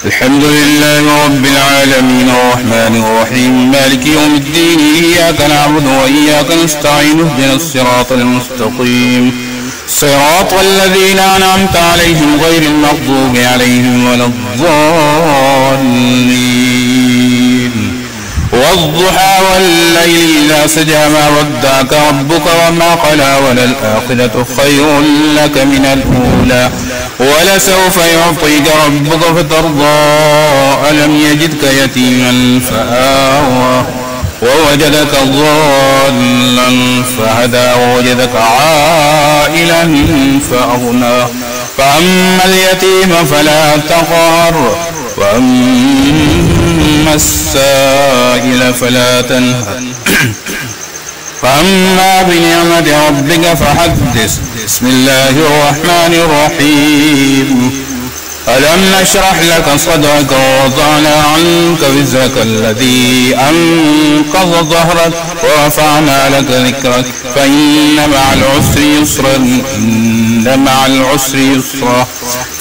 الحمد لله رب العالمين الرحمن الرحيم مالك يوم الدين إياك نعبد وإياك نستعين اهدنا الصراط المستقيم صراط الذين أنعمت عليهم غير المغضوب عليهم ولا الضالين والضحى والليل إذا سجى ما ودعك ربك وما قلى وللآخرة خير لك من الأولى ولسوف يعطيك ربك فترضى ألم يجدك يتيما فآوى ووجدك ضالا فهدى ووجدك عائلا فأغنى فأما اليتيم فلا تقهر وأما السائل فلا تنهر فأما بنعمة ربك فحدث بسم الله الرحمن الرحيم ألم نشرح لك صدرك ووضعنا عنك وزرك الذي أنقض ظهرك ورفعنا لك ذكرك فإن مع العسر يسرا إن مع العسر يسرا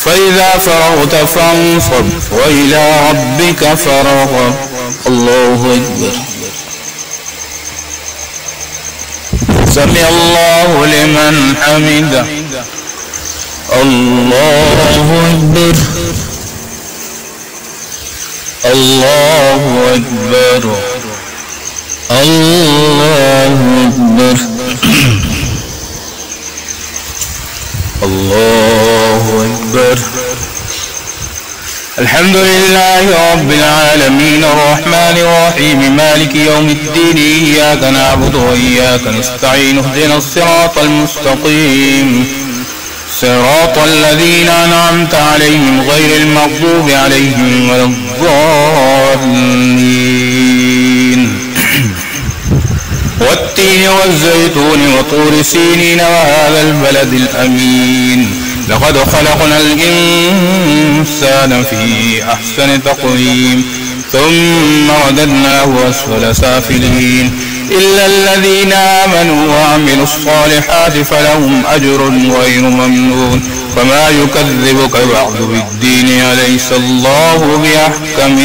فإذا فرغت فانصب وإلى ربك فارغب الله أكبر سمع الله لمن حمده الله أكبر الله أكبر الله أكبر الله أكبر الحمد لله رب العالمين الرحمن الرحيم مالك يوم الدين إياك نعبد وإياك نستعين اهدنا الصراط المستقيم صراط الذين أنعمت عليهم غير المغضوب عليهم ولا الضالين والتين والزيتون وطور سينين وهذا البلد الأمين لقد خلقنا الإنسان في أحسن تقويم ثم رددناه أسفل سافلين إلا الذين آمنوا وعملوا الصالحات فلهم أجر غير ممنون فما يكذبك بعد بالدين أليس الله بأحكم